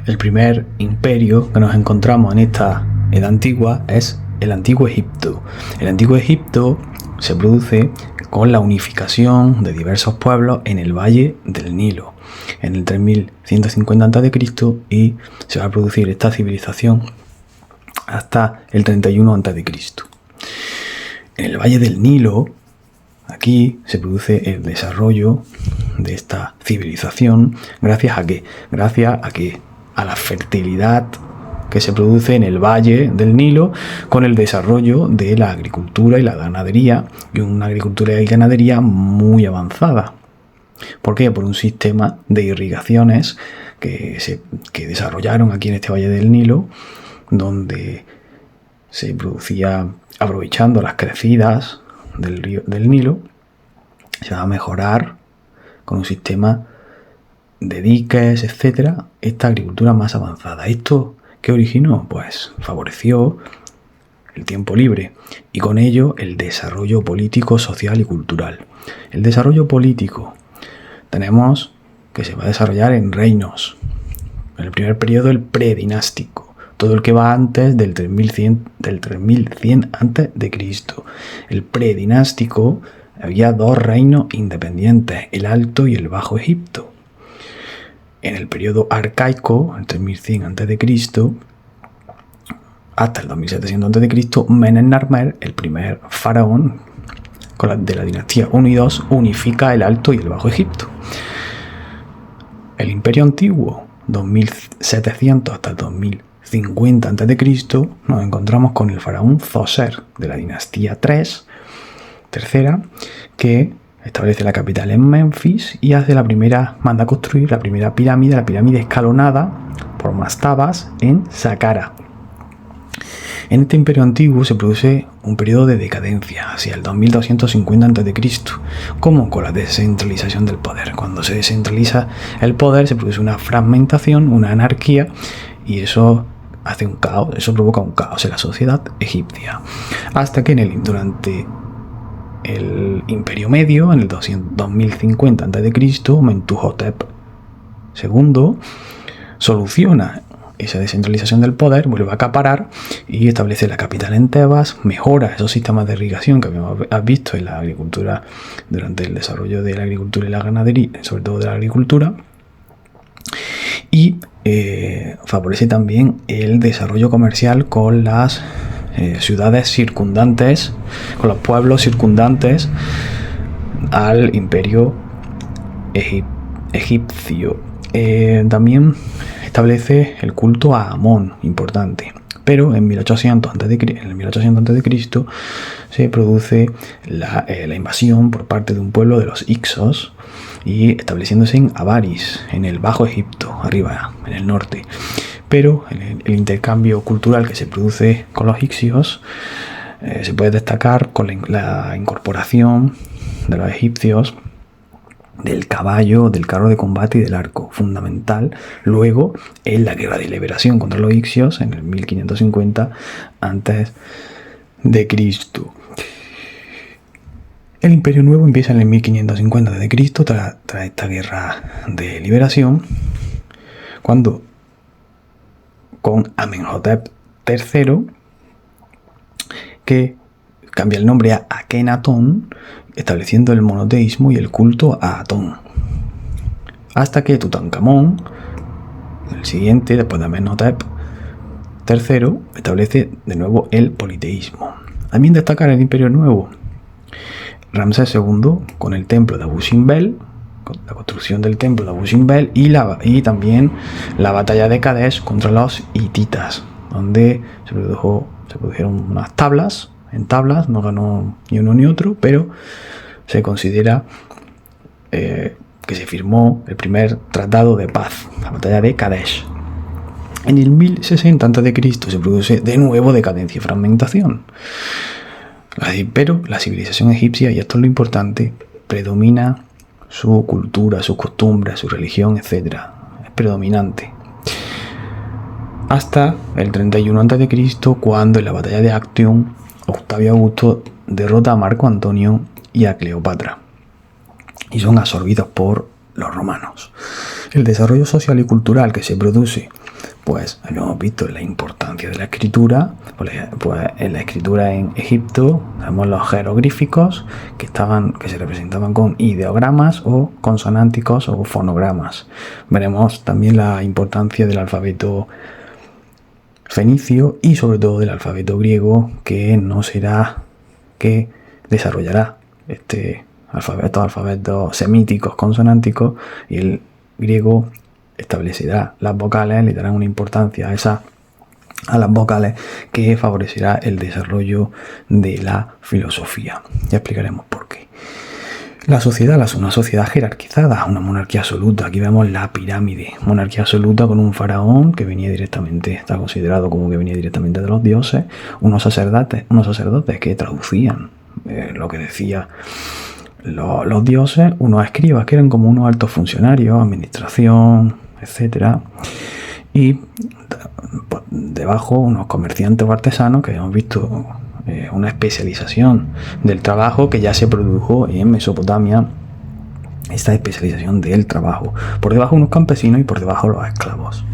El primer imperio que nos encontramos en esta edad antigua es el Antiguo Egipto. El Antiguo Egipto se produce con la unificación de diversos pueblos en el Valle del Nilo, en el 3150 a.C. y se va a producir esta civilización hasta el 31 a.C. En el Valle del Nilo, aquí se produce el desarrollo de esta civilización. ¿Gracias a qué? Gracias a la fertilidad que se produce en el Valle del Nilo con el desarrollo de la agricultura y la ganadería, y una agricultura y ganadería muy avanzada. ¿Por qué? Por un sistema de irrigaciones que desarrollaron aquí en este Valle del Nilo, donde se producía, aprovechando las crecidas del Nilo, se va a mejorar con un sistema de diques, etcétera, esta agricultura más avanzada. ¿Esto qué originó? Pues favoreció el tiempo libre y con ello el desarrollo político, social y cultural. El desarrollo político tenemos que se va a desarrollar en reinos. En el primer periodo, el predinástico, todo el que va antes del 3100 a.C. El predinástico, había dos reinos independientes, el Alto y el Bajo Egipto. En el periodo arcaico, el 3100 a.C. hasta el 2700 a.C., Menennarmer, el primer faraón de la dinastía 1 y 2, unifica el Alto y el Bajo Egipto. El Imperio Antiguo, 2700 hasta el 2050 a.C., nos encontramos con el faraón Zoser de la dinastía 3, tercera, que establece la capital en Memphis y manda a construir la primera pirámide, la pirámide escalonada por mastabas en Saqqara. En este imperio antiguo se produce un periodo de decadencia hacia el 2250 a.C., como con la descentralización del poder. Cuando se descentraliza el poder se produce una fragmentación, una anarquía, y eso hace un caos, eso provoca un caos en la sociedad egipcia. Hasta que durante el Imperio Medio, en el 2050 a.C., Mentuhotep II soluciona esa descentralización del poder, vuelve a acaparar y establece la capital en Tebas, mejora esos sistemas de irrigación que habíamos visto en la agricultura durante el desarrollo de la agricultura y la ganadería, sobre todo de la agricultura, y favorece también el desarrollo comercial con las ciudades circundantes, con los pueblos circundantes al imperio egipcio. También establece el culto a Amón, importante. Pero en 1800 a.C. se produce la invasión por parte de un pueblo de los Hicsos, y estableciéndose en Avaris, en el Bajo Egipto, arriba, en el norte. Pero el intercambio cultural que se produce con los egipcios se puede destacar con la incorporación de los egipcios del caballo, del carro de combate y del arco, fundamental luego en la guerra de liberación contra los egipcios en el 1550 a.C. El Imperio Nuevo empieza en el 1550 a.C. tras esta guerra de liberación, cuando con Amenhotep III, que cambia el nombre a Akenatón, estableciendo el monoteísmo y el culto a Atón. Hasta que Tutankamón, el siguiente, después de Amenhotep III, establece de nuevo el politeísmo. También destacar el Imperio Nuevo, Ramsés II, con el templo de Abu Simbel, con la construcción del templo de Abu Simbel, y también la batalla de Kadesh contra los hititas, donde se produjeron unas tablas. En tablas no ganó ni uno ni otro, pero se considera que se firmó el primer tratado de paz, la batalla de Kadesh. En el 1060 a.C. se produce de nuevo decadencia y fragmentación. Pero la civilización egipcia, y esto es lo importante, predomina su cultura, sus costumbres, su religión, etc. Es predominante. Hasta el 31 a.C., cuando en la batalla de Actium, Octavio Augusto derrota a Marco Antonio y a Cleopatra, y son absorbidos por los romanos. El desarrollo social y cultural que se produce pues habíamos visto la importancia de la escritura. Pues en la escritura en Egipto tenemos los jeroglíficos que se representaban con ideogramas o consonánticos o fonogramas. Veremos también la importancia del alfabeto fenicio y sobre todo del alfabeto griego, que desarrollará estos alfabetos semíticos consonánticos, y el griego establecerá las vocales, le darán una importancia a las vocales que favorecerá el desarrollo de la filosofía. Ya explicaremos por qué. La sociedad es una sociedad jerarquizada, una monarquía absoluta. Aquí vemos la pirámide, monarquía absoluta con un faraón que está considerado como que venía directamente de los dioses, unos sacerdotes que traducían lo que decía los dioses, unos escribas que eran como unos altos funcionarios, administración, etcétera, y debajo unos comerciantes o artesanos que hemos visto una especialización del trabajo que ya se produjo en Mesopotamia, esta especialización del trabajo. Por debajo unos campesinos y por debajo los esclavos.